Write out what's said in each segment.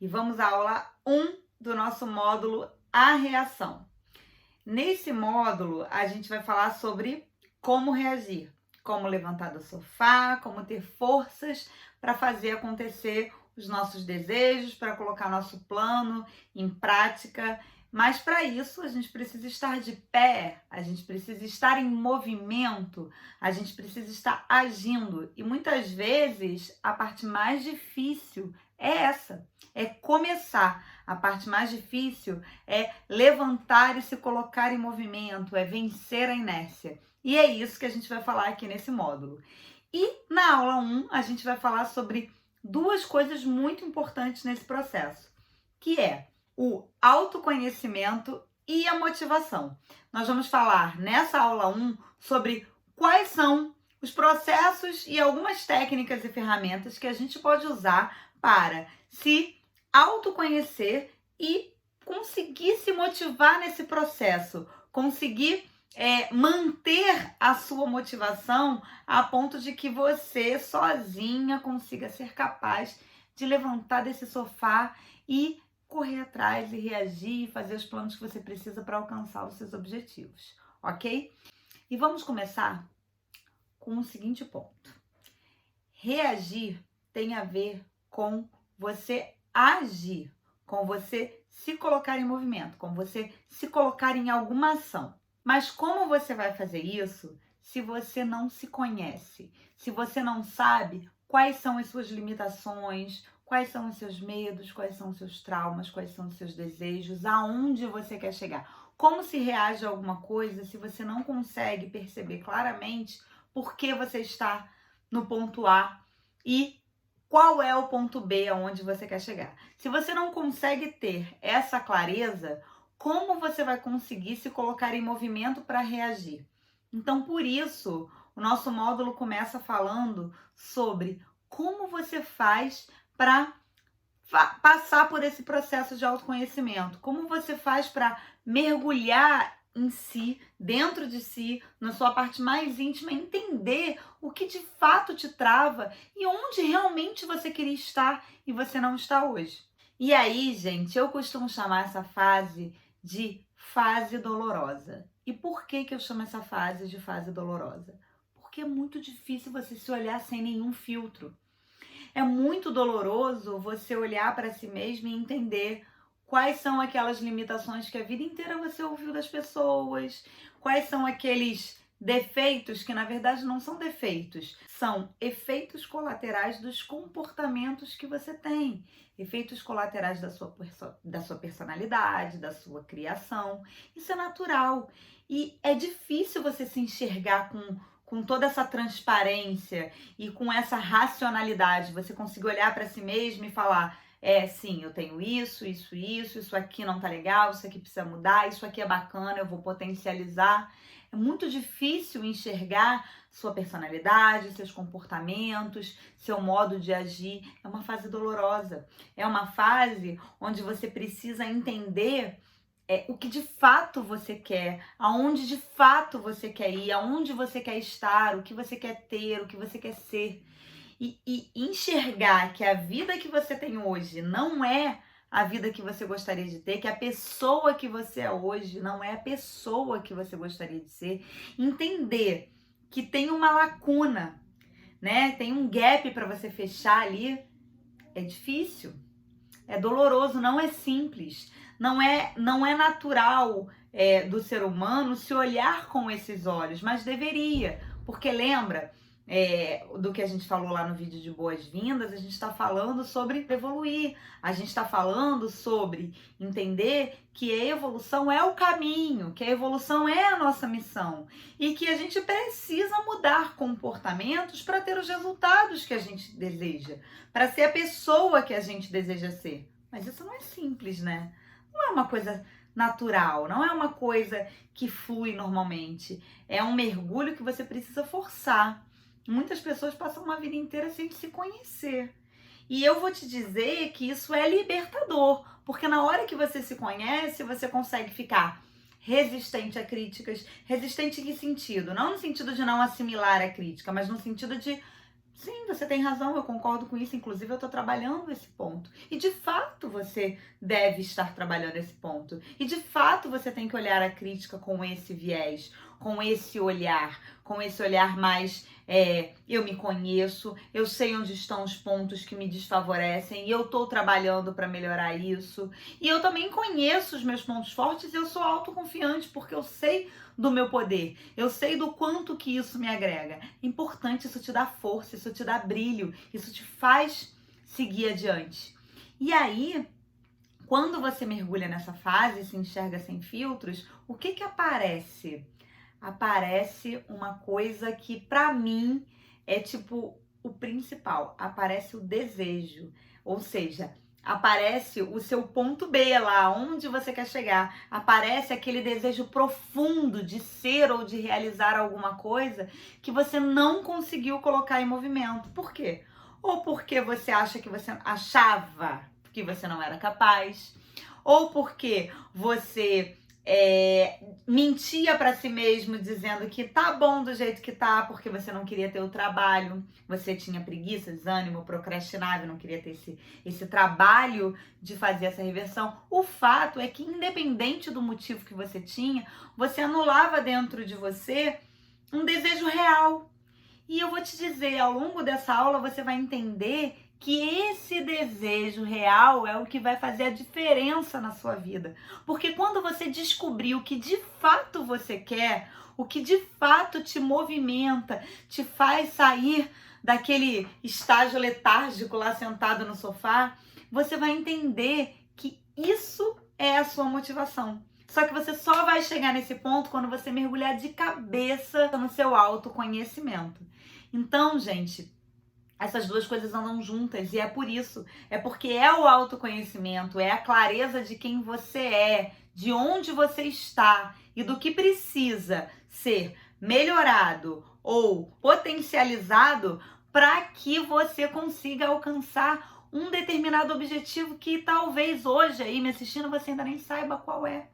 e vamos à aula 1 do nosso módulo A Reação. Nesse módulo, a gente vai falar sobre como reagir, como levantar do sofá, como ter forças para fazer acontecer os nossos desejos, para colocar nosso plano em prática. Mas para isso, a gente precisa estar de pé, a gente precisa estar em movimento, a gente precisa estar agindo. E muitas vezes, a parte mais difícil é essa, é começar. A parte mais difícil é levantar e se colocar em movimento, é vencer a inércia. E é isso que a gente vai falar aqui nesse módulo. E na aula 1, a gente vai falar sobre duas coisas muito importantes nesse processo, que é o autoconhecimento e a motivação. Nós vamos falar nessa aula 1 sobre quais são os processos e algumas técnicas e ferramentas que a gente pode usar para se autoconhecer e conseguir se motivar nesse processo, conseguir manter a sua motivação a ponto de que você sozinha consiga ser capaz de levantar desse sofá e correr atrás e reagir e fazer os planos que você precisa para alcançar os seus objetivos, ok? E vamos começar com o seguinte ponto. Reagir tem a ver com você agir, com você se colocar em movimento, com você se colocar em alguma ação. Mas como você vai fazer isso se você não se conhece? Se você não sabe quais são as suas limitações, quais são os seus medos, quais são os seus traumas, quais são os seus desejos, aonde você quer chegar? Como se reage a alguma coisa se você não consegue perceber claramente por que você está no ponto A e qual é o ponto B aonde você quer chegar? Se você não consegue ter essa clareza, como você vai conseguir se colocar em movimento para reagir? Então, por isso, o nosso módulo começa falando sobre como você faz para passar por esse processo de autoconhecimento, como você faz para mergulhar em si, dentro de si, na sua parte mais íntima, entender o que de fato te trava e onde realmente você queria estar e você não está hoje. E aí, gente, eu costumo chamar essa fase de fase dolorosa. E por que eu chamo essa fase de fase dolorosa? Porque é muito difícil você se olhar sem nenhum filtro. É muito doloroso você olhar para si mesmo e entender quais são aquelas limitações que a vida inteira você ouviu das pessoas, quais são aqueles defeitos que na verdade não são defeitos, são efeitos colaterais dos comportamentos que você tem, efeitos colaterais da sua personalidade, da sua criação. Isso é natural e é difícil você se enxergar com toda essa transparência e com essa racionalidade, você conseguir olhar para si mesmo e falar, sim, eu tenho isso aqui não tá legal, isso aqui precisa mudar, isso aqui é bacana, eu vou potencializar. É muito difícil enxergar sua personalidade, seus comportamentos, seu modo de agir. É uma fase dolorosa. É uma fase onde você precisa entender o que de fato você quer, aonde de fato você quer ir, aonde você quer estar, o que você quer ter, o que você quer ser. E enxergar que a vida que você tem hoje não é a vida que você gostaria de ter, que a pessoa que você é hoje não é a pessoa que você gostaria de ser. Entender que tem uma lacuna, né? Tem um gap para você fechar ali. É difícil, é doloroso, não é simples. Não é natural do ser humano se olhar com esses olhos, mas deveria, porque lembra do que a gente falou lá no vídeo de boas-vindas, a gente está falando sobre evoluir, a gente está falando sobre entender que a evolução é o caminho, que a evolução é a nossa missão e que a gente precisa mudar comportamentos para ter os resultados que a gente deseja, para ser a pessoa que a gente deseja ser. Mas isso não é simples, né? Não é uma coisa natural, não é uma coisa que flui normalmente. É um mergulho que você precisa forçar. Muitas pessoas passam uma vida inteira sem se conhecer. E eu vou te dizer que isso é libertador, porque na hora que você se conhece, você consegue ficar resistente a críticas. Resistente em que sentido? Não no sentido de não assimilar a crítica, mas no sentido de Sim, você tem razão, eu concordo com isso. Inclusive, eu estou trabalhando esse ponto. E de fato você deve estar trabalhando esse ponto. E de fato você tem que olhar a crítica com esse viés, com esse olhar mais eu me conheço, eu sei onde estão os pontos que me desfavorecem e eu estou trabalhando para melhorar isso. E eu também conheço os meus pontos fortes e eu sou autoconfiante porque eu sei do meu poder, eu sei do quanto que isso me agrega. Importante, isso te dá força, isso te dá brilho, isso te faz seguir adiante. E aí, quando você mergulha nessa fase e se enxerga sem filtros, o que que aparece? Aparece uma coisa que pra mim é tipo o principal, aparece o desejo. Ou seja, aparece o seu ponto B lá, onde você quer chegar. Aparece aquele desejo profundo de ser ou de realizar alguma coisa que você não conseguiu colocar em movimento. Por quê? Ou porque você acha que você achava que você não era capaz, ou porque você mentia para si mesmo dizendo que tá bom do jeito que tá, porque você não queria ter o trabalho, você tinha preguiça, desânimo, procrastinava, não queria ter esse trabalho de fazer essa reversão. O fato é que, independente do motivo que você tinha, você anulava dentro de você um desejo real. E eu vou te dizer, ao longo dessa aula você vai entender que esse desejo real é o que vai fazer a diferença na sua vida. Porque quando você descobrir o que de fato você quer, o que de fato te movimenta, te faz sair daquele estágio letárgico lá sentado no sofá, você vai entender que isso é a sua motivação. Só que você só vai chegar nesse ponto quando você mergulhar de cabeça no seu autoconhecimento. Então, gente, essas duas coisas andam juntas e é por isso, é porque é o autoconhecimento, é a clareza de quem você é, de onde você está e do que precisa ser melhorado ou potencializado para que você consiga alcançar um determinado objetivo que talvez hoje aí me assistindo você ainda nem saiba qual é.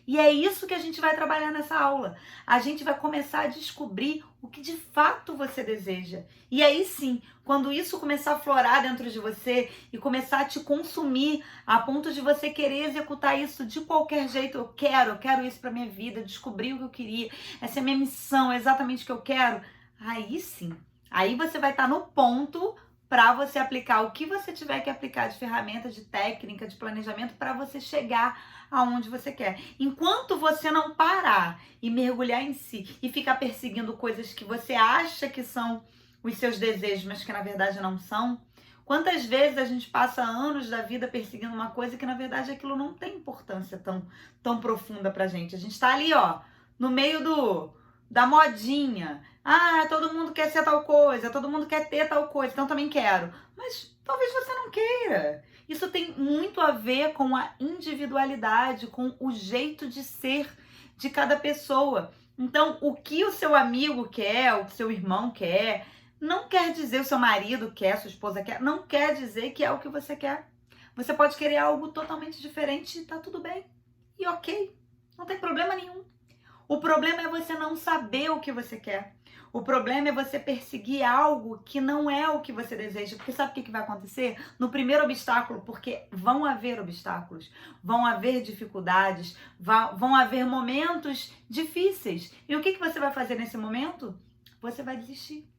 E é isso que a gente vai trabalhar nessa aula. A gente vai começar a descobrir o que de fato você deseja. E aí sim, quando isso começar a florar dentro de você e começar a te consumir a ponto de você querer executar isso de qualquer jeito, eu quero isso para minha vida, descobri o que eu queria, essa é a minha missão, é exatamente o que eu quero. Aí sim, aí você vai estar no ponto para você aplicar o que você tiver que aplicar de ferramenta, de técnica, de planejamento para você chegar aonde você quer. Enquanto você não parar e mergulhar em si e ficar perseguindo coisas que você acha que são os seus desejos, mas que na verdade não são, quantas vezes a gente passa anos da vida perseguindo uma coisa que na verdade aquilo não tem importância tão profunda pra gente. A gente tá ali, ó, no meio da modinha. Ah, todo mundo quer ser tal coisa, todo mundo quer ter tal coisa, então também quero. Mas talvez você não queira. Isso tem muito a ver com a individualidade, com o jeito de ser de cada pessoa. Então, o que o seu amigo quer, o que o seu irmão quer, não quer dizer o seu marido quer, sua esposa quer, não quer dizer que é o que você quer. Você pode querer algo totalmente diferente e tá tudo bem. E ok, não tem problema nenhum. O problema é você não saber o que você quer. O problema é você perseguir algo que não é o que você deseja. Porque sabe o que vai acontecer? No primeiro obstáculo, porque vão haver obstáculos, vão haver dificuldades, vão haver momentos difíceis. E o que você vai fazer nesse momento? Você vai desistir.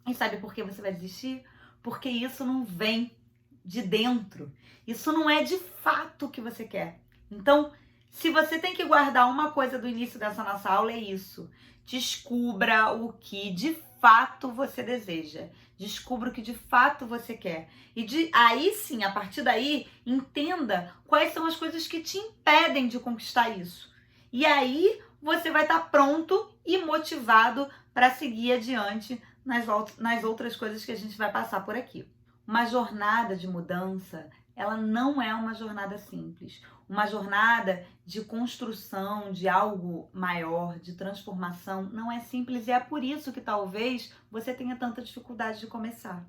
E sabe por que você vai desistir? Porque isso não vem de dentro. Isso não é de fato o que você quer. Então, se você tem que guardar uma coisa do início dessa nossa aula, é isso. Descubra o que de fato você deseja. Descubra o que de fato você quer. E aí sim, a partir daí, entenda quais são as coisas que te impedem de conquistar isso. E aí, você vai estar pronto e motivado para seguir adiante nas outras coisas que a gente vai passar por aqui. Uma jornada de mudança, ela não é uma jornada simples. Uma jornada de construção de algo maior, de transformação, não é simples e é por isso que talvez você tenha tanta dificuldade de começar.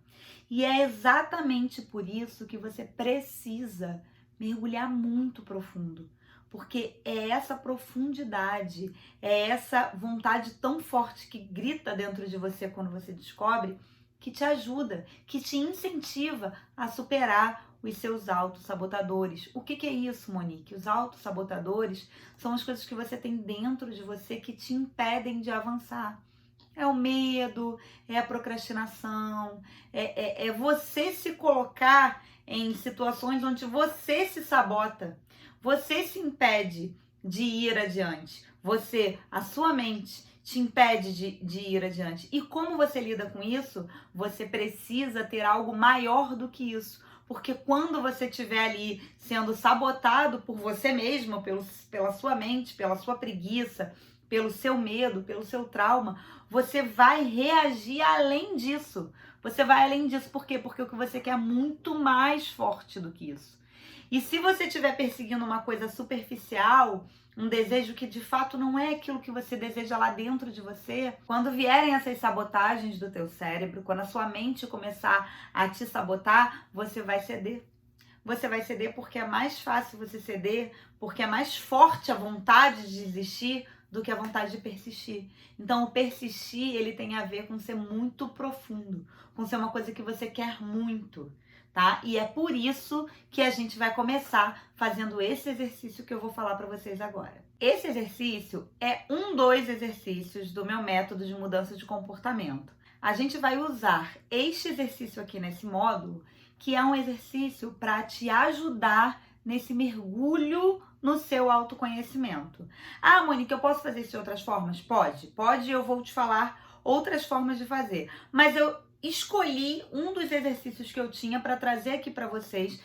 E é exatamente por isso que você precisa mergulhar muito profundo. Porque é essa profundidade, é essa vontade tão forte que grita dentro de você quando você descobre que te ajuda, que te incentiva a superar os seus autossabotadores. O que é isso, Monique? Os autossabotadores são as coisas que você tem dentro de você que te impedem de avançar. É o medo, é a procrastinação, é você se colocar em situações onde você se sabota, você se impede de ir adiante, a sua mente te impede de ir adiante. E como você lida com isso? Você precisa ter algo maior do que isso. Porque quando você estiver ali sendo sabotado por você mesmo, pela sua mente, pela sua preguiça, pelo seu medo, pelo seu trauma, você vai reagir além disso. Você vai além disso. Por quê? Porque o que você quer é muito mais forte do que isso. E se você estiver perseguindo uma coisa superficial, um desejo que de fato não é aquilo que você deseja lá dentro de você, quando vierem essas sabotagens do teu cérebro, quando a sua mente começar a te sabotar, você vai ceder. Você vai ceder porque é mais fácil você ceder, porque é mais forte a vontade de desistir do que a vontade de persistir. Então, o persistir, ele tem a ver com ser muito profundo, com ser uma coisa que você quer muito, tá? E é por isso que a gente vai começar fazendo esse exercício que eu vou falar para vocês agora. Esse exercício é um dos exercícios do meu método de mudança de comportamento. A gente vai usar este exercício aqui nesse módulo, que é um exercício para te ajudar nesse mergulho no seu autoconhecimento. Ah, Monique, eu posso fazer isso de outras formas? Pode, eu vou te falar outras formas de fazer. Mas eu escolhi um dos exercícios que eu tinha para trazer aqui para vocês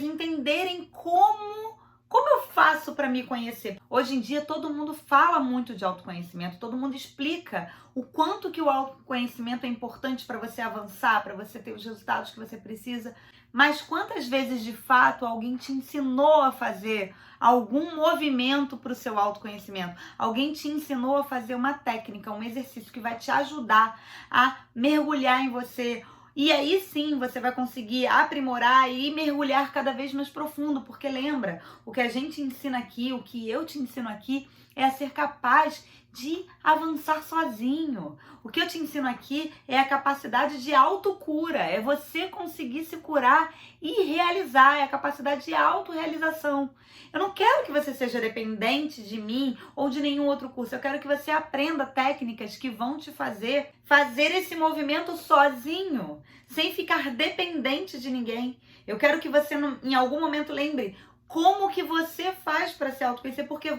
entenderem como eu faço para me conhecer. Hoje em dia todo mundo fala muito de autoconhecimento, todo mundo explica o quanto que o autoconhecimento é importante para você avançar, para você ter os resultados que você precisa. Mas quantas vezes de fato alguém te ensinou a fazer algum movimento para o seu autoconhecimento? Alguém te ensinou a fazer uma técnica, um exercício que vai te ajudar a mergulhar em você. E aí sim você vai conseguir aprimorar e mergulhar cada vez mais profundo, porque lembra, o que a gente ensina aqui, o que eu te ensino aqui, é a ser capaz de avançar sozinho. O que eu te ensino aqui é a capacidade de autocura, é você conseguir se curar e realizar, é a capacidade de autorrealização. Eu não quero que você seja dependente de mim ou de nenhum outro curso, eu quero que você aprenda técnicas que vão te fazer esse movimento sozinho, sem ficar dependente de ninguém. Eu quero que você, em algum momento, lembre como que você faz para se autoconhecer, porque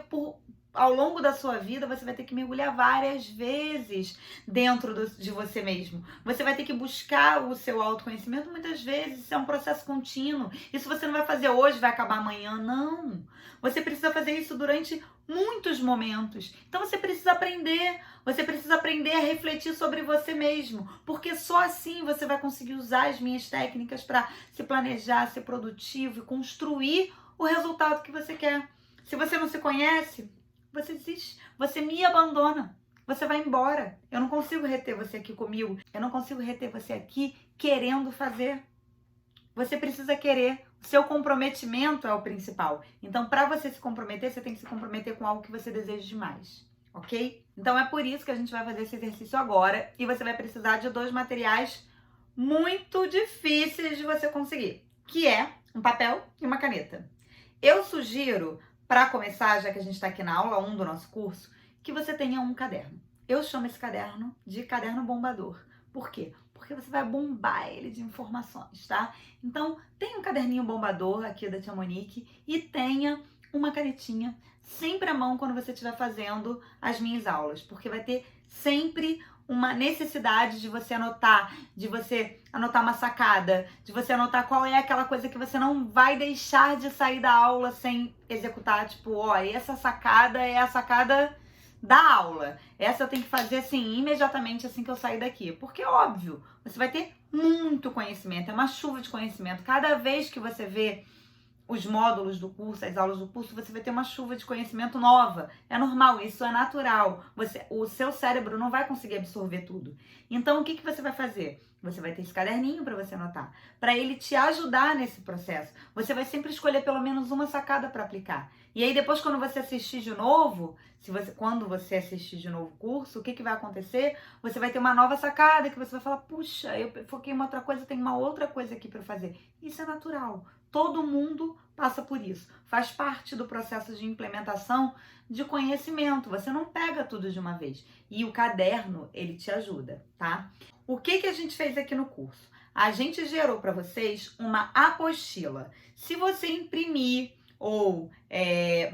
ao longo da sua vida, você vai ter que mergulhar várias vezes dentro de você mesmo. Você vai ter que buscar o seu autoconhecimento muitas vezes. Isso é um processo contínuo. Isso você não vai fazer hoje, vai acabar amanhã. Não. Você precisa fazer isso durante muitos momentos. Então você precisa aprender. Você precisa aprender a refletir sobre você mesmo. Porque só assim você vai conseguir usar as minhas técnicas para se planejar, ser produtivo e construir o resultado que você quer. Se você não se conhece, você desiste, você me abandona, você vai embora. Eu não consigo reter você aqui comigo, eu não consigo reter você aqui querendo fazer. Você precisa querer, o seu comprometimento é o principal. Então, para você se comprometer, você tem que se comprometer com algo que você deseja demais, ok? Então, é por isso que a gente vai fazer esse exercício agora e você vai precisar de 2 materiais muito difíceis de você conseguir, que é um papel e uma caneta. Eu sugiro, para começar, já que a gente está aqui na aula 1 do nosso curso, que você tenha um caderno. Eu chamo esse caderno de caderno bombador. Por quê? Porque você vai bombar ele de informações, tá? Então, tenha um caderninho bombador aqui da Tia Monique e tenha uma canetinha sempre à mão quando você estiver fazendo as minhas aulas, porque vai ter sempre uma necessidade de você anotar uma sacada, de você anotar qual é aquela coisa que você não vai deixar de sair da aula sem executar. Tipo, ó, essa sacada é a sacada da aula. Essa eu tenho que fazer assim, imediatamente assim que eu sair daqui. Porque, óbvio, você vai ter muito conhecimento, é uma chuva de conhecimento. Cada vez que você vê os módulos do curso, as aulas do curso, você vai ter uma chuva de conhecimento nova. É normal, isso é natural. O seu cérebro não vai conseguir absorver tudo. Então, o que você vai fazer? Você vai ter esse caderninho para você anotar, para ele te ajudar nesse processo. Você vai sempre escolher pelo menos uma sacada para aplicar. E aí, depois, quando você assistir de novo, quando você assistir de novo o curso, o que vai acontecer? Você vai ter uma nova sacada que você vai falar, puxa, eu foquei em uma outra coisa, tem uma outra coisa aqui para fazer. Isso é natural. Todo mundo passa por isso. Faz parte do processo de implementação de conhecimento. Você não pega tudo de uma vez. E o caderno, ele te ajuda, tá? O que a gente fez aqui no curso? A gente gerou para vocês uma apostila. Se você imprimir ou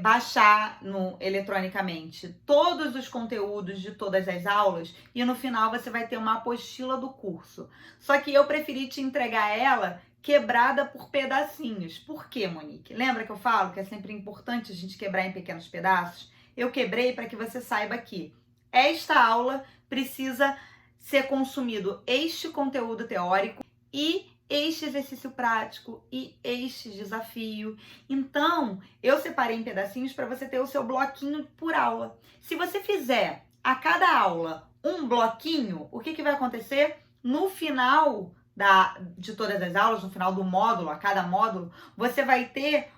baixar eletronicamente todos os conteúdos de todas as aulas, e no final você vai ter uma apostila do curso. Só que eu preferi te entregar ela quebrada por pedacinhos. Por quê, Monique? Lembra que eu falo que é sempre importante a gente quebrar em pequenos pedaços? Eu quebrei para que você saiba que esta aula precisa ser consumido este conteúdo teórico e este exercício prático e este desafio. Então, eu separei em pedacinhos para você ter o seu bloquinho por aula. Se você fizer a cada aula um bloquinho, o que vai acontecer? No final de todas as aulas, no final do módulo, a cada módulo, você vai ter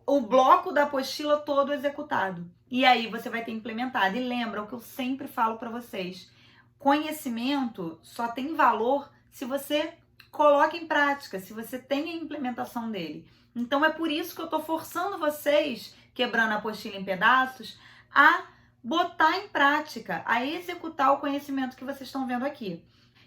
o bloco da apostila todo executado. E aí você vai ter implementado. E lembra o que eu sempre falo para vocês. Conhecimento só tem valor se você coloca em prática, se você tem a implementação dele. Então é por isso que eu estou forçando vocês, quebrando a apostila em pedaços, a botar em prática, a executar o conhecimento que vocês estão vendo aqui.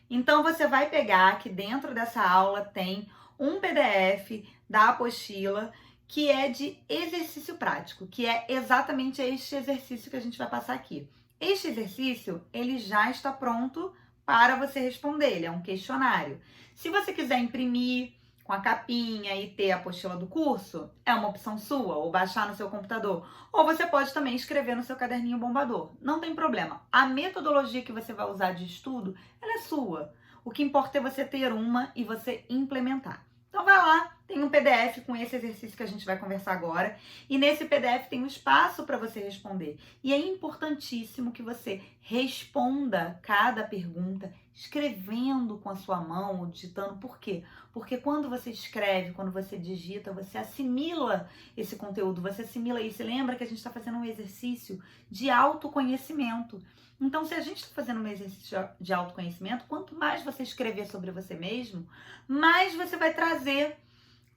Então você vai pegar aqui dentro dessa aula, tem um PDF da apostila que é de exercício prático, que é exatamente este exercício que a gente vai passar aqui. Este exercício, ele já está pronto para você responder, ele é um questionário. Se você quiser imprimir com a capinha e ter a apostila do curso, é uma opção sua, ou baixar no seu computador. Ou você pode também escrever no seu caderninho bombador, não tem problema. A metodologia que você vai usar de estudo, ela é sua. O que importa é você ter uma e você implementar. Então vai lá, tem um PDF com esse exercício que a gente vai conversar agora. E nesse PDF tem um espaço para você responder. E é importantíssimo que você responda cada pergunta escrevendo com a sua mão ou digitando. Por quê? Porque quando você escreve, quando você digita, você assimila esse conteúdo, você assimila isso. Lembra que a gente está fazendo um exercício de autoconhecimento. Então, se a gente está fazendo um exercício de autoconhecimento, quanto mais você escrever sobre você mesmo, mais você vai trazer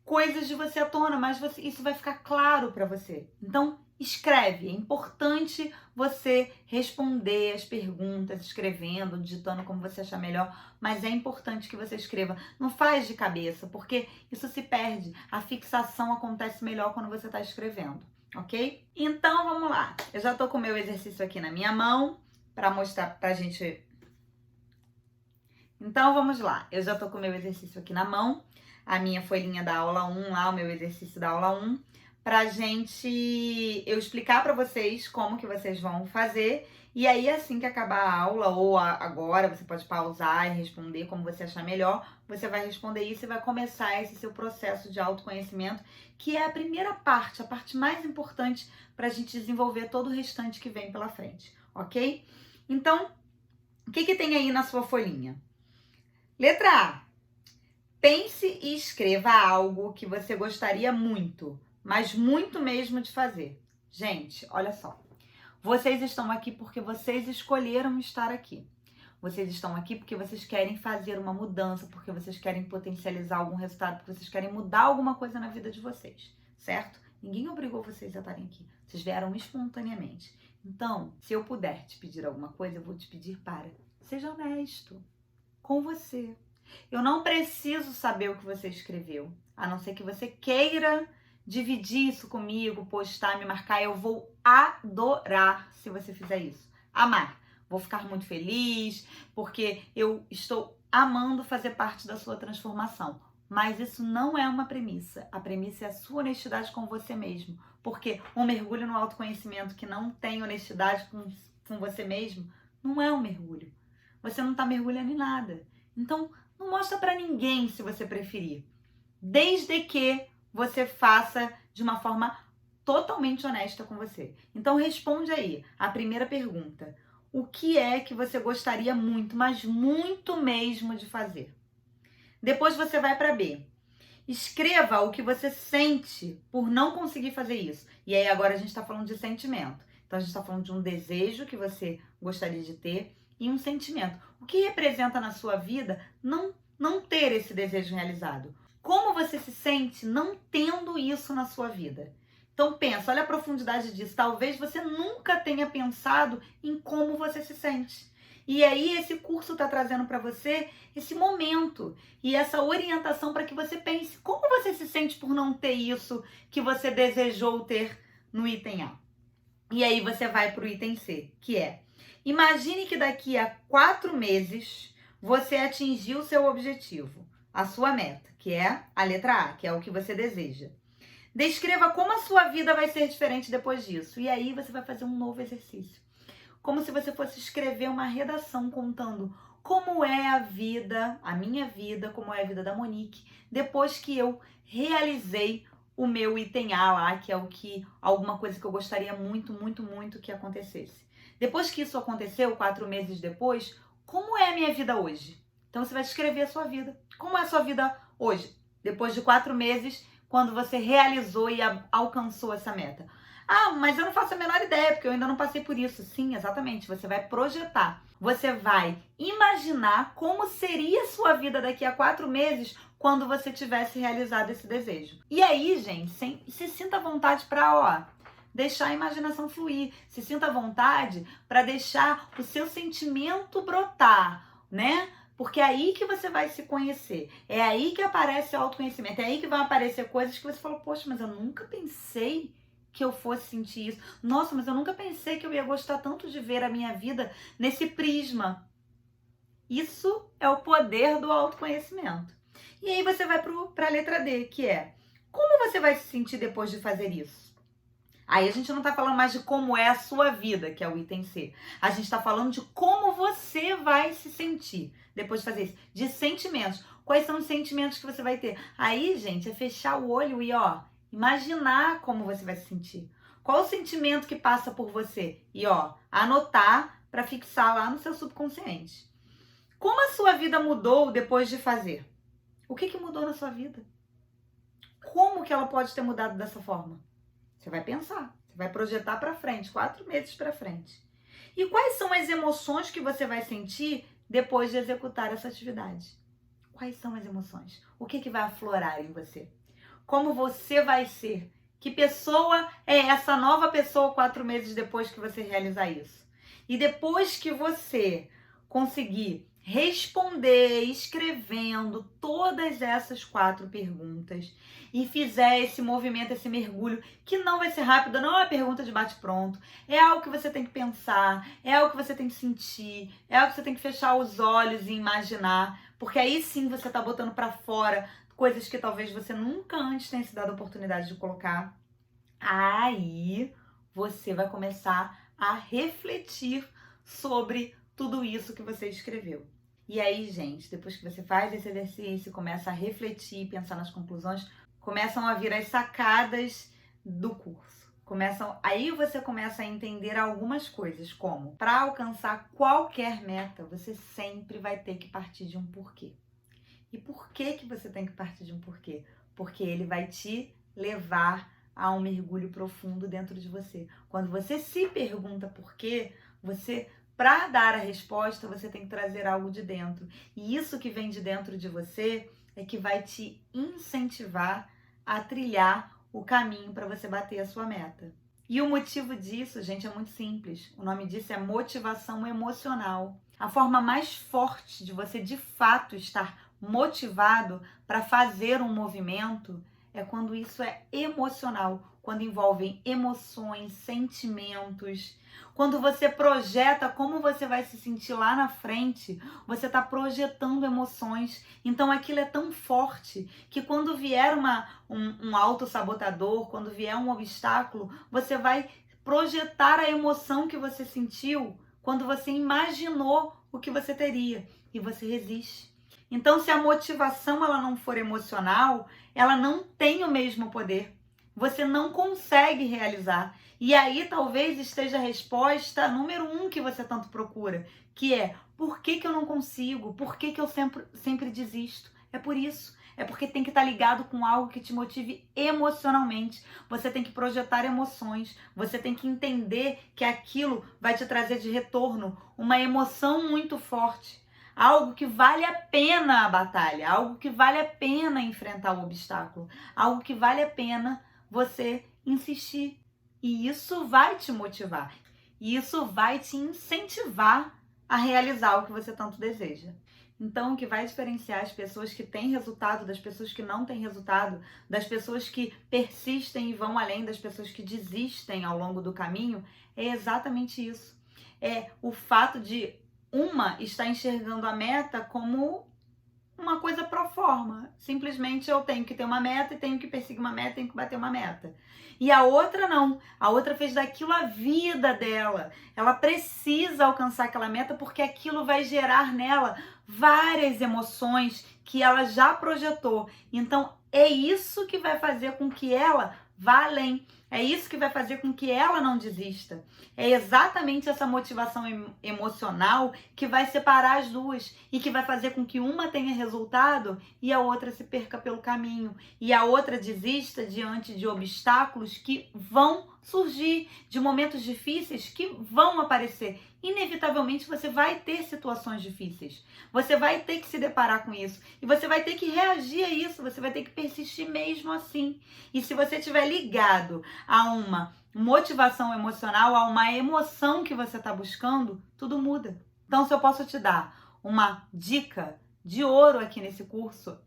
coisas de você à tona, mais isso vai ficar claro para você. Então, escreve. É importante você responder as perguntas, escrevendo, digitando como você achar melhor, mas é importante que você escreva. Não faz de cabeça, porque isso se perde. A fixação acontece melhor quando você está escrevendo, ok? Então, vamos lá. Eu já estou com o meu exercício aqui na minha mão, para mostrar pra gente. Então, vamos lá. Eu já tô com o meu exercício aqui na mão, a minha folhinha da aula 1 lá, o meu exercício da aula 1, pra gente eu explicar pra vocês como que vocês vão fazer. E aí, assim que acabar a aula, ou agora, você pode pausar e responder como você achar melhor, você vai responder isso e vai começar esse seu processo de autoconhecimento, que é a primeira parte, a parte mais importante pra gente desenvolver todo o restante que vem pela frente, ok? Então, o que tem aí na sua folhinha? Letra A. Pense e escreva algo que você gostaria muito, mas muito mesmo de fazer. Gente, olha só. Vocês estão aqui porque vocês escolheram estar aqui. Vocês estão aqui porque vocês querem fazer uma mudança, porque vocês querem potencializar algum resultado, porque vocês querem mudar alguma coisa na vida de vocês, certo? Ninguém obrigou vocês a estarem aqui. Vocês vieram espontaneamente. Então, se eu puder te pedir alguma coisa, eu vou te pedir para. Seja honesto com você. Eu não preciso saber o que você escreveu, a não ser que você queira dividir isso comigo, postar, me marcar. Eu vou adorar se você fizer isso. Amar. Vou ficar muito feliz, porque eu estou amando fazer parte da sua transformação. Mas isso não é uma premissa. A premissa é a sua honestidade com você mesmo. Porque um mergulho no autoconhecimento que não tem honestidade com você mesmo não é um mergulho. Você não está mergulhando em nada. Então, não mostra para ninguém se você preferir. Desde que você faça de uma forma totalmente honesta com você. Então responde aí a primeira pergunta. O que é que você gostaria muito, mas muito mesmo de fazer? Depois você vai para B. Escreva o que você sente por não conseguir fazer isso. E aí agora a gente está falando de sentimento. Então a gente está falando de um desejo que você gostaria de ter e um sentimento. O que representa na sua vida não ter esse desejo realizado? Como você se sente não tendo isso na sua vida? Então pensa, olha a profundidade disso. Talvez você nunca tenha pensado em como você se sente. E aí esse curso está trazendo para você esse momento e essa orientação para que você pense como você se sente por não ter isso que você desejou ter no item A. E aí você vai para o item C, que é: imagine que daqui a 4 meses você atingiu o seu objetivo, a sua meta, que é a letra A, que é o que você deseja. Descreva como a sua vida vai ser diferente depois disso. E aí você vai fazer um novo exercício. Como se você fosse escrever uma redação contando como é a vida, a minha vida, como é a vida da Monique, depois que eu realizei o meu item A lá, que é alguma coisa que eu gostaria muito, muito, muito que acontecesse. Depois que isso aconteceu, 4 meses depois, como é a minha vida hoje? Então você vai escrever a sua vida. Como é a sua vida hoje? Depois de 4 meses, quando você realizou e alcançou essa meta. Ah, mas eu não faço a menor ideia, porque eu ainda não passei por isso. Sim, exatamente. Você vai projetar. Você vai imaginar como seria a sua vida daqui a 4 meses quando você tivesse realizado esse desejo. E aí, gente, se sinta à vontade para, deixar a imaginação fluir. Se sinta à vontade para deixar o seu sentimento brotar, né? Porque é aí que você vai se conhecer. É aí que aparece o autoconhecimento. É aí que vão aparecer coisas que você falou, poxa, mas eu nunca pensei que eu fosse sentir isso. Nossa, mas eu nunca pensei que eu ia gostar tanto de ver a minha vida nesse prisma. Isso é o poder do autoconhecimento. E aí você vai para a letra D, que é: como você vai se sentir depois de fazer isso? Aí a gente não está falando mais de como é a sua vida, que é o item C. A gente está falando de como você vai se sentir depois de fazer isso. De sentimentos. Quais são os sentimentos que você vai ter? Aí, gente, é fechar o olho e, imaginar como você vai se sentir. Qual o sentimento que passa por você? E, anotar para fixar lá no seu subconsciente. Como a sua vida mudou depois de fazer? O que mudou na sua vida? Como que ela pode ter mudado dessa forma? Você vai pensar, você vai projetar para frente, 4 meses para frente. E quais são as emoções que você vai sentir depois de executar essa atividade? Quais são as emoções? O que vai aflorar em você? Como você vai ser? Que pessoa é essa nova pessoa 4 meses depois que você realizar isso? E depois que você conseguir responder escrevendo todas essas 4 perguntas e fizer esse movimento, esse mergulho, que não vai ser rápido, não é uma pergunta de bate-pronto, é algo que você tem que pensar, é algo que você tem que sentir, é algo que você tem que fechar os olhos e imaginar, porque aí sim você está botando para fora coisas que talvez você nunca antes tenha se dado a oportunidade de colocar. Aí você vai começar a refletir sobre tudo isso que você escreveu. E aí, gente, depois que você faz esse exercício, começa a refletir, pensar nas conclusões, começam a vir as sacadas do curso. Aí você começa a entender algumas coisas, como para alcançar qualquer meta, você sempre vai ter que partir de um porquê. E por que você tem que partir de um porquê? Porque ele vai te levar a um mergulho profundo dentro de você. Quando você se pergunta por quê, para dar a resposta, você tem que trazer algo de dentro. E isso que vem de dentro de você é que vai te incentivar a trilhar o caminho para você bater a sua meta. E o motivo disso, gente, é muito simples. O nome disso é motivação emocional. A forma mais forte de você, de fato, estar motivado para fazer um movimento é quando isso é emocional, quando envolvem emoções, sentimentos. Quando você projeta como você vai se sentir lá na frente, você está projetando emoções. Então aquilo é tão forte que quando vier um autossabotador, quando vier um obstáculo, você vai projetar a emoção que você sentiu quando você imaginou o que você teria. E você resiste. Então, se a motivação ela não for emocional, ela não tem o mesmo poder. Você não consegue realizar. E aí talvez esteja a resposta número 1 que você tanto procura, que é: por que eu não consigo? Por que eu sempre desisto? É por isso. É porque tem que estar ligado com algo que te motive emocionalmente. Você tem que projetar emoções. Você tem que entender que aquilo vai te trazer de retorno uma emoção muito forte. Algo que vale a pena a batalha. Algo que vale a pena enfrentar o obstáculo. Algo que vale a pena você insistir. E isso vai te motivar. E isso vai te incentivar a realizar o que você tanto deseja. Então, o que vai diferenciar as pessoas que têm resultado das pessoas que não têm resultado, das pessoas que persistem e vão além, das pessoas que desistem ao longo do caminho, é exatamente isso. É o fato de uma estar enxergando a meta como uma coisa pro forma. Simplesmente eu tenho que ter uma meta e tenho que perseguir uma meta, tenho que bater uma meta. E a outra não. A outra fez daquilo a vida dela. Ela precisa alcançar aquela meta porque aquilo vai gerar nela várias emoções que ela já projetou. Então é isso que vai fazer com que ela vá além. É isso que vai fazer com que ela não desista. É exatamente essa motivação emocional que vai separar as duas e que vai fazer com que uma tenha resultado e a outra se perca pelo caminho. E a outra desista diante de obstáculos que vão surgir, de momentos difíceis que vão aparecer. Inevitavelmente você vai ter situações difíceis. Você vai ter que se deparar com isso. E você vai ter que reagir a isso. Você vai ter que persistir mesmo assim. E se você estiver ligado a uma motivação emocional, a uma emoção que você está buscando, tudo muda. Então, se eu posso te dar uma dica de ouro aqui nesse curso,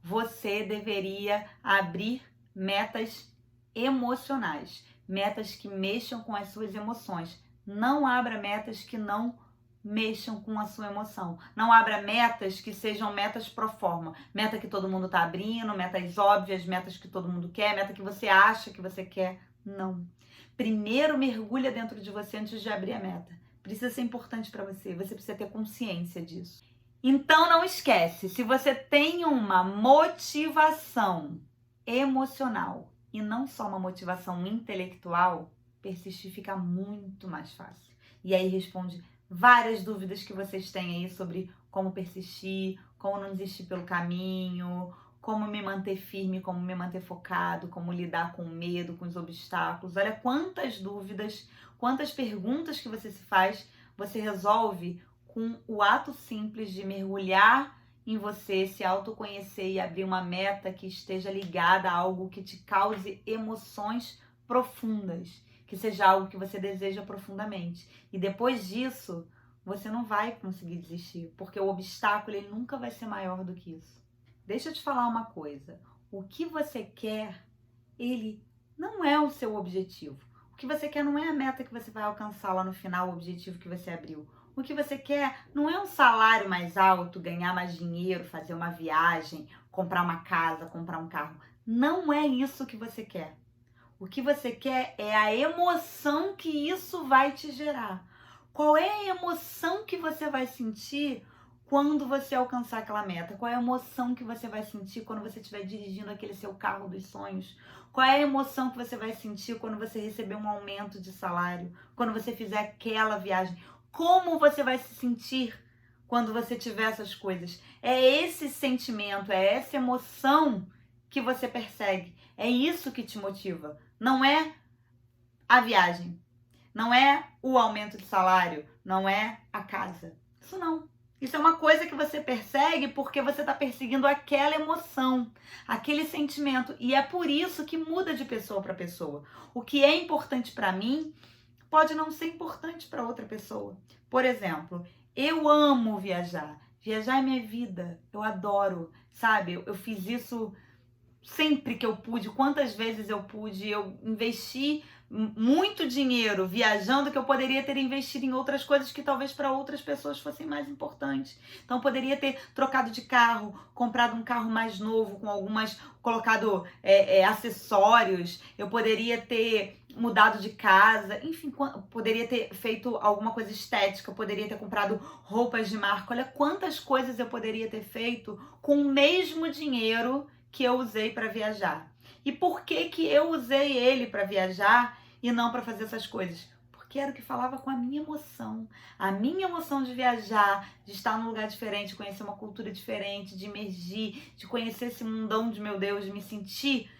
você deveria abrir metas emocionais, metas que mexam com as suas emoções. Não abra metas que não mexam com a sua emoção. Não abra metas que sejam metas pro forma. Meta que todo mundo tá abrindo, metas óbvias, metas que todo mundo quer, meta que você acha que você quer. Não. Primeiro mergulha dentro de você antes de abrir a meta. Precisa ser importante para você. Você precisa ter consciência disso. Então não esquece, se você tem uma motivação emocional e não só uma motivação intelectual, persistir fica muito mais fácil. E aí responde várias dúvidas que vocês têm aí sobre como persistir, como não desistir pelo caminho, como me manter firme, como me manter focado, como lidar com o medo, com os obstáculos. Olha quantas dúvidas, quantas perguntas que você se faz, você resolve com o ato simples de mergulhar em você, se autoconhecer e abrir uma meta que esteja ligada a algo que te cause emoções profundas, que seja algo que você deseja profundamente. E depois disso, você não vai conseguir desistir, porque o obstáculo ele nunca vai ser maior do que isso. Deixa eu te falar uma coisa, o que você quer, ele não é o seu objetivo. O que você quer não é a meta que você vai alcançar lá no final, o objetivo que você abriu. O que você quer não é um salário mais alto, ganhar mais dinheiro, fazer uma viagem, comprar uma casa, comprar um carro. Não é isso que você quer. O que você quer é a emoção que isso vai te gerar. Qual é a emoção que você vai sentir quando você alcançar aquela meta? Qual é a emoção que você vai sentir quando você estiver dirigindo aquele seu carro dos sonhos? Qual é a emoção que você vai sentir quando você receber um aumento de salário? Quando você fizer aquela viagem? Como você vai se sentir quando você tiver essas coisas? É esse sentimento, é essa emoção que você persegue. É isso que te motiva. Não é a viagem, não é o aumento de salário, não é a casa. Isso não. Isso é uma coisa que você persegue porque você está perseguindo aquela emoção, aquele sentimento. E é por isso que muda de pessoa para pessoa. O que é importante para mim pode não ser importante para outra pessoa. Por exemplo, eu amo viajar. Viajar é minha vida. Eu adoro, sabe? Eu fiz isso sempre que eu pude, quantas vezes eu pude, eu investi muito dinheiro viajando que eu poderia ter investido em outras coisas que talvez para outras pessoas fossem mais importantes. Então eu poderia ter trocado de carro, comprado um carro mais novo com colocado acessórios, eu poderia ter mudado de casa, enfim, poderia ter feito alguma coisa estética, eu poderia ter comprado roupas de marca. Olha quantas coisas eu poderia ter feito com o mesmo dinheiro que eu usei para viajar. E por que eu usei ele para viajar e não para fazer essas coisas? Porque era o que falava com a minha emoção. A minha emoção de viajar, de estar num lugar diferente, conhecer uma cultura diferente, de emergir, de conhecer esse mundão de meu Deus, de me sentir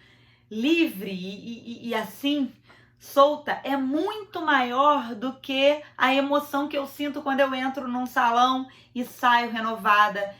livre e assim, solta, é muito maior do que a emoção que eu sinto quando eu entro num salão e saio renovada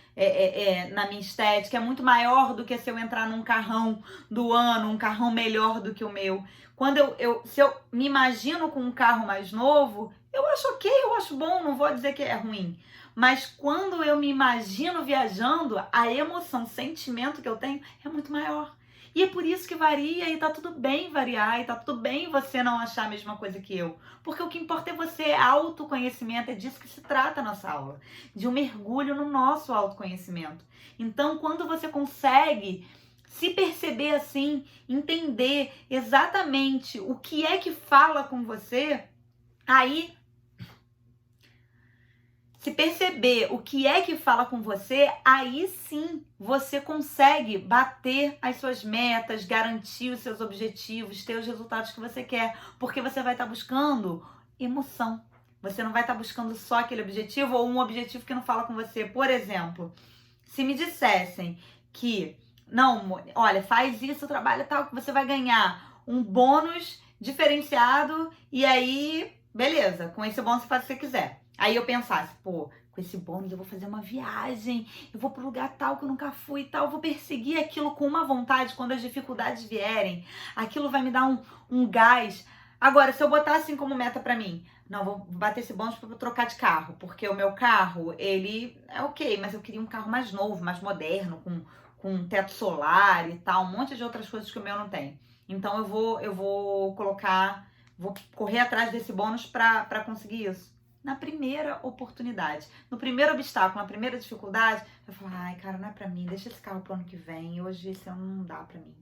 na minha estética. É muito maior do que se eu entrar num carrão do ano, um carrão melhor do que o meu. Quando se eu me imagino com um carro mais novo, eu acho ok, eu acho bom, não vou dizer que é ruim. Mas quando eu me imagino viajando, a emoção, o sentimento que eu tenho é muito maior. E é por isso que varia, e tá tudo bem variar, e tá tudo bem você não achar a mesma coisa que eu. Porque o que importa é você, é autoconhecimento, é disso que se trata a nossa aula. De um mergulho no nosso autoconhecimento. Então, quando você consegue se perceber assim, entender exatamente o que é que fala com você, aí se perceber o que é que fala com você, aí sim você consegue bater as suas metas, garantir os seus objetivos, ter os resultados que você quer, porque você vai estar buscando emoção. Você não vai estar buscando só aquele objetivo ou um objetivo que não fala com você. Por exemplo, se me dissessem que, não, olha, faz isso, trabalha tal, que você vai ganhar um bônus diferenciado e aí, beleza, com esse bônus você faz o que você quiser. Aí eu pensasse, pô, com esse bônus eu vou fazer uma viagem, eu vou pro lugar tal que eu nunca fui e tal, eu vou perseguir aquilo com uma vontade quando as dificuldades vierem, aquilo vai me dar um gás. Agora, se eu botar assim como meta pra mim, não, vou bater esse bônus pra eu trocar de carro, porque o meu carro, ele é ok, mas eu queria um carro mais novo, mais moderno, com teto solar e tal, um monte de outras coisas que o meu não tem. Então eu vou correr atrás desse bônus pra conseguir isso. Na primeira oportunidade, no primeiro obstáculo, na primeira dificuldade, eu falo, ai, cara, não é pra mim, deixa esse carro pro ano que vem, hoje esse ano não dá pra mim.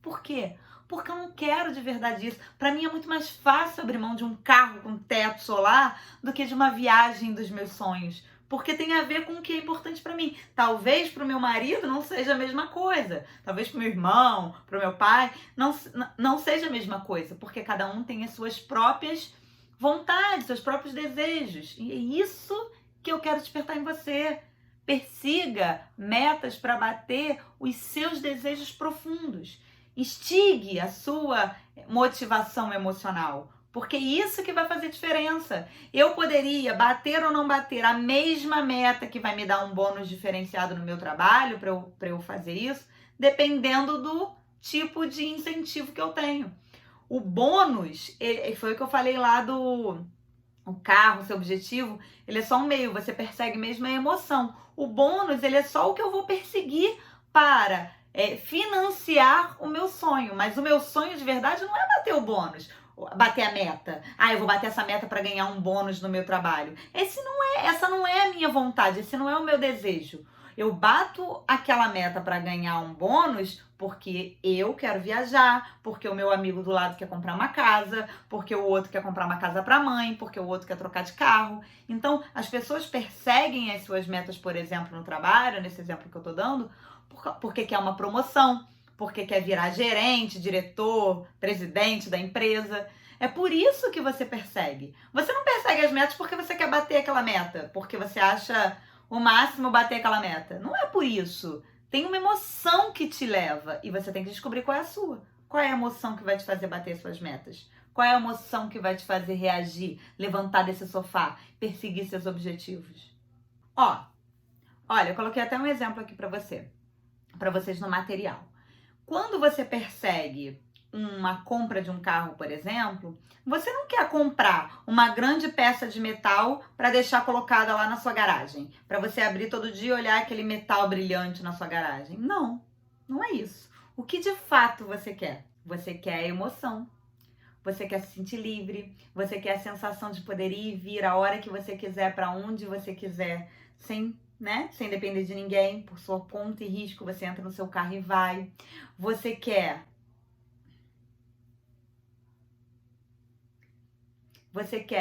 Por quê? Porque eu não quero de verdade isso. Pra mim é muito mais fácil abrir mão de um carro com teto solar do que de uma viagem dos meus sonhos. Porque tem a ver com o que é importante pra mim. Talvez pro meu marido não seja a mesma coisa. Talvez pro meu irmão, pro meu pai, não seja a mesma coisa. Porque cada um tem as suas próprias vontades, seus próprios desejos. E é isso que eu quero despertar em você. Persiga metas para bater os seus desejos profundos. Instigue a sua motivação emocional, porque isso que vai fazer diferença. Eu poderia bater ou não bater a mesma meta que vai me dar um bônus diferenciado no meu trabalho para eu fazer isso, dependendo do tipo de incentivo que eu tenho. O bônus, foi o que eu falei lá do o carro, seu objetivo, ele é só um meio, você persegue mesmo a emoção. O bônus, ele é só o que eu vou perseguir para financiar o meu sonho. Mas o meu sonho de verdade não é bater o bônus, bater a meta. Ah, eu vou bater essa meta para ganhar um bônus no meu trabalho. Essa não é a minha vontade, esse não é o meu desejo. Eu bato aquela meta para ganhar um bônus porque eu quero viajar, porque o meu amigo do lado quer comprar uma casa, porque o outro quer comprar uma casa para a mãe, porque o outro quer trocar de carro. Então, as pessoas perseguem as suas metas, por exemplo, no trabalho, nesse exemplo que eu tô dando, porque quer uma promoção, porque quer virar gerente, diretor, presidente da empresa. É por isso que você persegue. Você não persegue as metas porque você quer bater aquela meta, porque você acha o máximo bater aquela meta. Não é por isso. Tem uma emoção que te leva e você tem que descobrir qual é a sua. Qual é a emoção que vai te fazer bater suas metas? Qual é a emoção que vai te fazer reagir, levantar desse sofá, perseguir seus objetivos? Olha, eu coloquei até um exemplo aqui para vocês no material. Quando você persegue uma compra de um carro, por exemplo, você não quer comprar uma grande peça de metal para deixar colocada lá na sua garagem, para você abrir todo dia e olhar aquele metal brilhante na sua garagem. Não, não é isso. O que de fato você quer? Você quer a emoção. Você quer se sentir livre, você quer a sensação de poder ir e vir a hora que você quiser, para onde você quiser, sem, né, sem depender de ninguém, por sua conta e risco, você entra no seu carro e vai. Você quer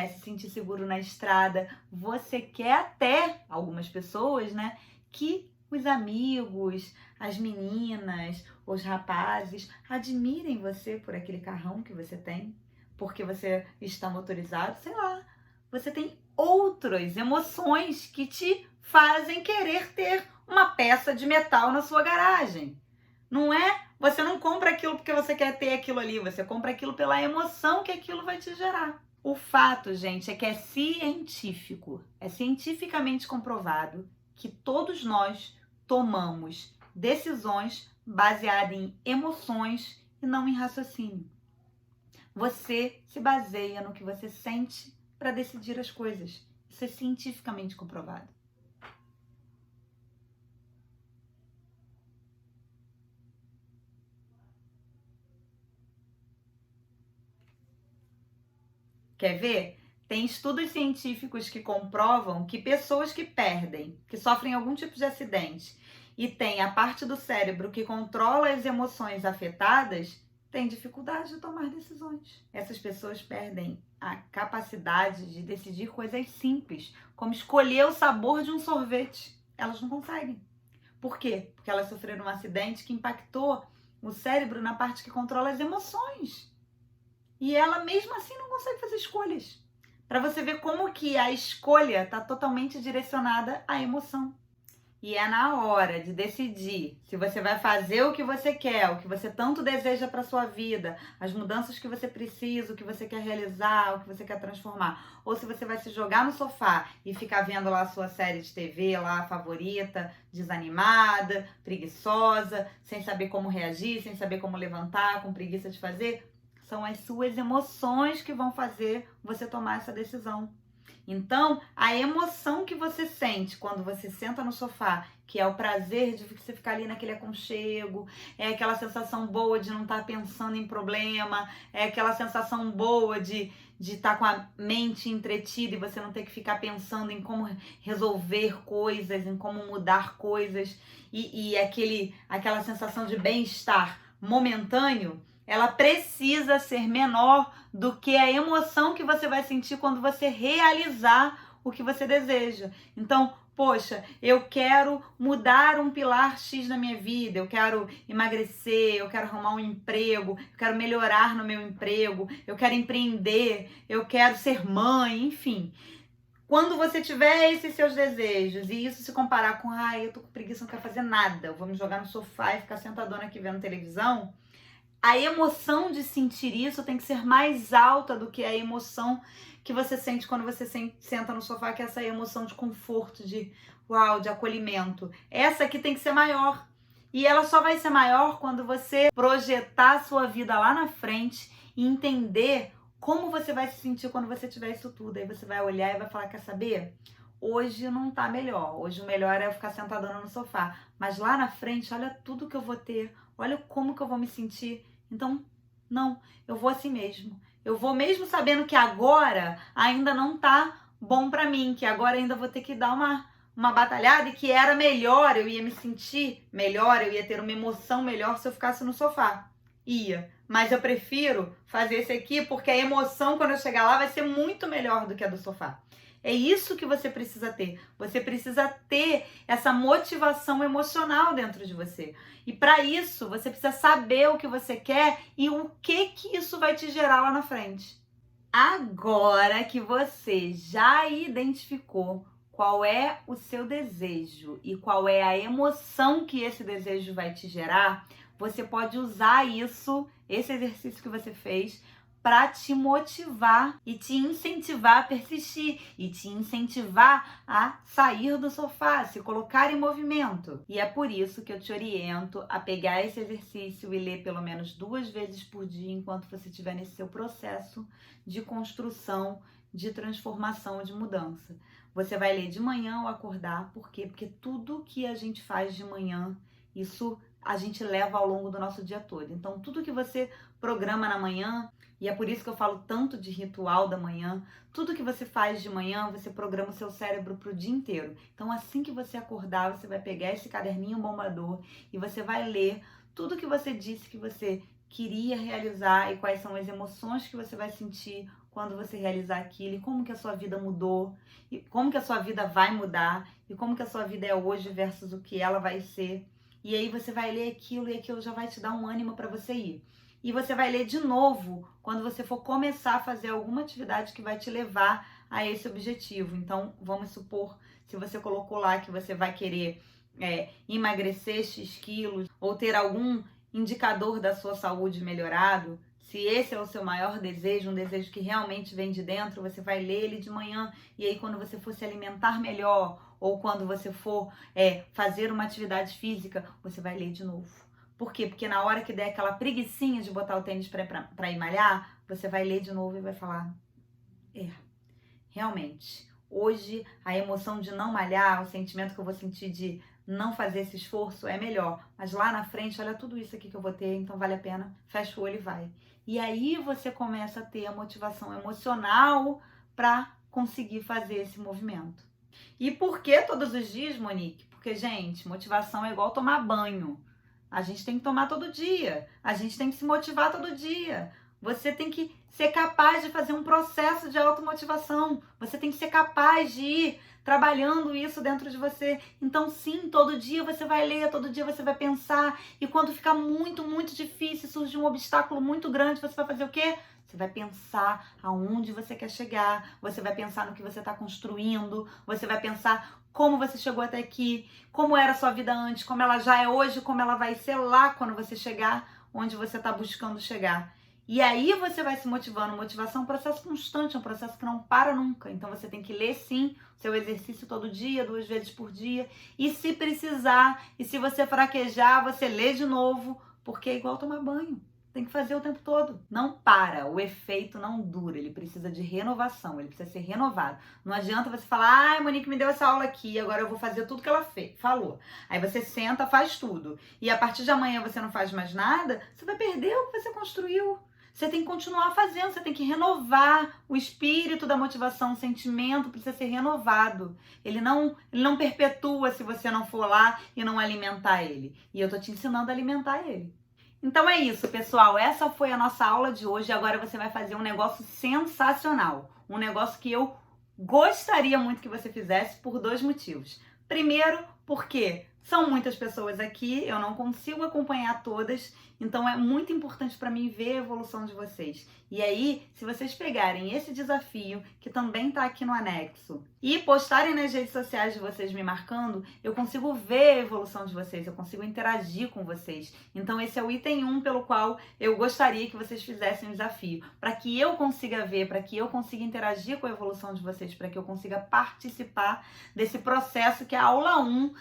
se sentir seguro na estrada, você quer até, algumas pessoas, né, que os amigos, as meninas, os rapazes admirem você por aquele carrão que você tem, porque você está motorizado, sei lá. Você tem outras emoções que te fazem querer ter uma peça de metal na sua garagem. Não é? Você não compra aquilo porque você quer ter aquilo ali, você compra aquilo pela emoção que aquilo vai te gerar. O fato, gente, é que é científico, é cientificamente comprovado que todos nós tomamos decisões baseadas em emoções e não em raciocínio. Você se baseia no que você sente para decidir as coisas. Isso é cientificamente comprovado. Quer ver? Tem estudos científicos que comprovam que pessoas que perdem, que sofrem algum tipo de acidente e tem a parte do cérebro que controla as emoções afetadas, têm dificuldade de tomar decisões. Essas pessoas perdem a capacidade de decidir coisas simples, como escolher o sabor de um sorvete. Elas não conseguem. Por quê? Porque elas sofreram um acidente que impactou o cérebro na parte que controla as emoções. E ela mesmo assim não consegue fazer escolhas. Para você ver como que a escolha está totalmente direcionada à emoção. E é na hora de decidir se você vai fazer o que você quer, o que você tanto deseja para sua vida, as mudanças que você precisa, o que você quer realizar, o que você quer transformar, ou se você vai se jogar no sofá e ficar vendo lá a sua série de TV lá favorita, desanimada, preguiçosa, sem saber como reagir, sem saber como levantar, com preguiça de fazer. São as suas emoções que vão fazer você tomar essa decisão. Então, a emoção que você sente quando você senta no sofá, que é o prazer de você ficar ali naquele aconchego, é aquela sensação boa de não estar pensando em problema, é aquela sensação boa de estar com a mente entretida e você não ter que ficar pensando em como resolver coisas, em como mudar coisas, e aquela sensação de bem-estar momentâneo, ela precisa ser menor do que a emoção que você vai sentir quando você realizar o que você deseja. Então, poxa, eu quero mudar um pilar X na minha vida, eu quero emagrecer, eu quero arrumar um emprego, eu quero melhorar no meu emprego, eu quero empreender, eu quero ser mãe, enfim. Quando você tiver esses seus desejos e isso se comparar com, eu tô com preguiça, não quero fazer nada, eu vou me jogar no sofá e ficar sentadona aqui vendo televisão, a emoção de sentir isso tem que ser mais alta do que a emoção que você sente quando você senta no sofá, que é essa emoção de conforto, de uau, de acolhimento. Essa aqui tem que ser maior. E ela só vai ser maior quando você projetar a sua vida lá na frente e entender como você vai se sentir quando você tiver isso tudo. Aí você vai olhar e vai falar, quer saber? Hoje não tá melhor. Hoje o melhor é eu ficar sentadona no sofá. Mas lá na frente, olha tudo que eu vou ter. Olha como que eu vou me sentir. Então, não, eu vou assim mesmo. Eu vou mesmo sabendo que agora ainda não tá bom pra mim, que agora ainda vou ter que dar uma batalhada e que era melhor, eu ia me sentir melhor, eu ia ter uma emoção melhor se eu ficasse no sofá. Ia, mas eu prefiro fazer esse aqui porque a emoção quando eu chegar lá vai ser muito melhor do que a do sofá. É isso que você precisa ter. Você precisa ter essa motivação emocional dentro de você. E para isso, você precisa saber o que você quer e o que isso vai te gerar lá na frente. Agora que você já identificou qual é o seu desejo e qual é a emoção que esse desejo vai te gerar, você pode usar isso, esse exercício que você fez, para te motivar e te incentivar a persistir e te incentivar a sair do sofá, a se colocar em movimento. E é por isso que eu te oriento a pegar esse exercício e ler pelo menos 2 vezes por dia enquanto você estiver nesse seu processo de construção, de transformação, de mudança. Você vai ler de manhã ao acordar, por quê? Porque tudo que a gente faz de manhã, isso a gente leva ao longo do nosso dia todo. Então, tudo que você programa na manhã, e é por isso que eu falo tanto de ritual da manhã, tudo que você faz de manhã, você programa o seu cérebro para o dia inteiro. Então, assim que você acordar, você vai pegar esse caderninho bombador e você vai ler tudo que você disse que você queria realizar e quais são as emoções que você vai sentir quando você realizar aquilo, e como que a sua vida mudou, e como que a sua vida vai mudar, e como que a sua vida é hoje versus o que ela vai ser. E aí você vai ler aquilo e aquilo já vai te dar um ânimo para você ir. E você vai ler de novo quando você for começar a fazer alguma atividade que vai te levar a esse objetivo. Então, vamos supor, se você colocou lá que você vai querer emagrecer X quilos ou ter algum indicador da sua saúde melhorado, se esse é o seu maior desejo, um desejo que realmente vem de dentro, você vai ler ele de manhã, e aí quando você for se alimentar melhor, ou quando você for fazer uma atividade física, você vai ler de novo. Por quê? Porque na hora que der aquela preguicinha de botar o tênis para ir malhar, você vai ler de novo e vai falar, realmente, hoje a emoção de não malhar, o sentimento que eu vou sentir de não fazer esse esforço é melhor. Mas lá na frente, olha tudo isso aqui que eu vou ter, então vale a pena. Fecha o olho e vai. E aí você começa a ter a motivação emocional para conseguir fazer esse movimento. E por que todos os dias, Monique? Porque, gente, motivação é igual tomar banho. A gente tem que tomar todo dia. A gente tem que se motivar todo dia. Você tem que ser capaz de fazer um processo de automotivação. Você tem que ser capaz de ir trabalhando isso dentro de você. Então, sim, todo dia você vai ler, todo dia você vai pensar. E quando ficar muito, muito difícil, surge um obstáculo muito grande, você vai fazer o quê? Você vai pensar aonde você quer chegar, você vai pensar no que você está construindo, você vai pensar como você chegou até aqui, como era a sua vida antes, como ela já é hoje, como ela vai ser lá quando você chegar onde você está buscando chegar. E aí você vai se motivando. Motivação é um processo constante, é um processo que não para nunca. Então você tem que ler sim, seu exercício todo dia, 2 vezes por dia. E se precisar, e se você fraquejar, você lê de novo, porque é igual tomar banho. Tem que fazer o tempo todo. Não para, o efeito não dura, ele precisa de renovação, ele precisa ser renovado. Não adianta você falar, ai, Monique me deu essa aula aqui, agora eu vou fazer tudo que ela falou. Aí você senta, faz tudo. E a partir de amanhã você não faz mais nada, você vai perder o que você construiu. Você tem que continuar fazendo, você tem que renovar o espírito da motivação, o sentimento precisa ser renovado. Ele não perpetua se você não for lá e não alimentar ele. E eu tô te ensinando a alimentar ele. Então é isso, pessoal. Essa foi a nossa aula de hoje. Agora você vai fazer um negócio sensacional. Um negócio que eu gostaria muito que você fizesse por 2 motivos. Primeiro, porque são muitas pessoas aqui, eu não consigo acompanhar todas, então é muito importante para mim ver a evolução de vocês. E aí, se vocês pegarem esse desafio, que também está aqui no anexo, e postarem nas redes sociais de vocês me marcando, eu consigo ver a evolução de vocês, eu consigo interagir com vocês. Então esse é o item 1 pelo qual eu gostaria que vocês fizessem o desafio, para que eu consiga ver, para que eu consiga interagir com a evolução de vocês, para que eu consiga participar desse processo que a aula 1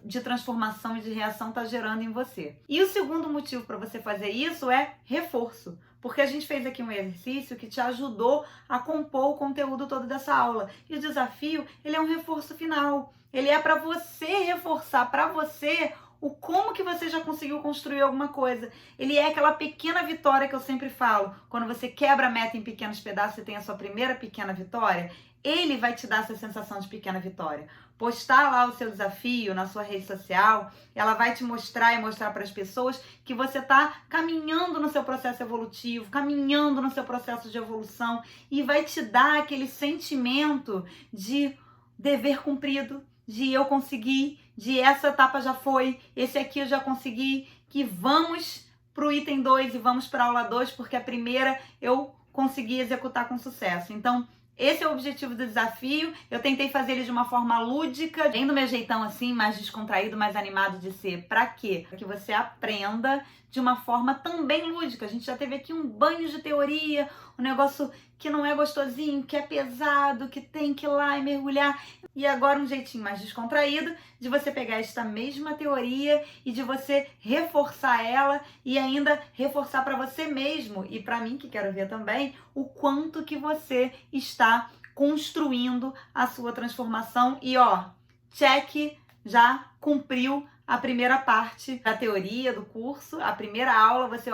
de transformação e de reação está gerando em você. E o segundo motivo para você fazer isso é reforço. Porque a gente fez aqui um exercício que te ajudou a compor o conteúdo todo dessa aula. E o desafio, ele é um reforço final. Ele é para você reforçar para você o como que você já conseguiu construir alguma coisa. Ele é aquela pequena vitória que eu sempre falo. Quando você quebra a meta em pequenos pedaços e tem a sua primeira pequena vitória, ele vai te dar essa sensação de pequena vitória. Postar lá o seu desafio na sua rede social, ela vai te mostrar e mostrar para as pessoas que você está caminhando no seu processo evolutivo, caminhando no seu processo de evolução, e vai te dar aquele sentimento de dever cumprido, de eu consegui, de essa etapa já foi, esse aqui eu já consegui, que vamos para o item 2 e vamos para a aula 2, porque a primeira eu consegui executar com sucesso. Então, esse é o objetivo do desafio. Eu tentei fazer ele de uma forma lúdica, bem do meu jeitão assim, mais descontraído, mais animado de ser. Pra quê? Pra que você aprenda de uma forma também lúdica. A gente já teve aqui um banho de teoria, um negócio que não é gostosinho, que é pesado, que tem que ir lá e mergulhar. E agora um jeitinho mais descontraído de você pegar esta mesma teoria e de você reforçar ela e ainda reforçar para você mesmo e para mim, que quero ver também, o quanto que você está construindo a sua transformação. E ó, check, já cumpriu a primeira parte da teoria do curso, a primeira aula, você,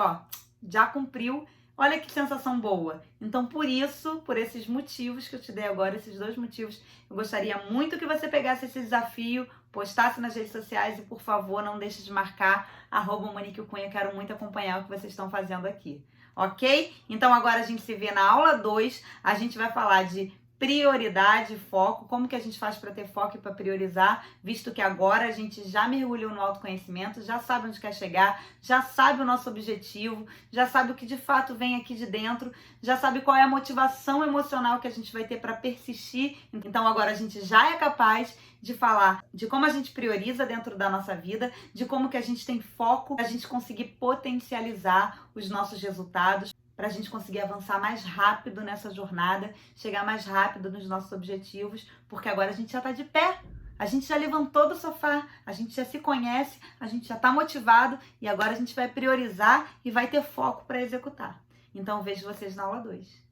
já cumpriu. Olha que sensação boa. Então, por isso, por esses motivos que eu te dei agora, esses 2 motivos, eu gostaria muito que você pegasse esse desafio, postasse nas redes sociais e, por favor, não deixe de marcar @MoniqueCunha. Quero muito acompanhar o que vocês estão fazendo aqui. Ok? Então, agora a gente se vê na aula 2. A gente vai falar de prioridade, foco, como que a gente faz para ter foco e para priorizar, visto que agora a gente já mergulhou no autoconhecimento, já sabe onde quer chegar, já sabe o nosso objetivo, já sabe o que de fato vem aqui de dentro, já sabe qual é a motivação emocional que a gente vai ter para persistir. Então agora a gente já é capaz de falar de como a gente prioriza dentro da nossa vida, de como que a gente tem foco para a gente conseguir potencializar os nossos resultados, para a gente conseguir avançar mais rápido nessa jornada, chegar mais rápido nos nossos objetivos, porque agora a gente já está de pé, a gente já levantou do sofá, a gente já se conhece, a gente já está motivado e agora a gente vai priorizar e vai ter foco para executar. Então vejo vocês na aula 2.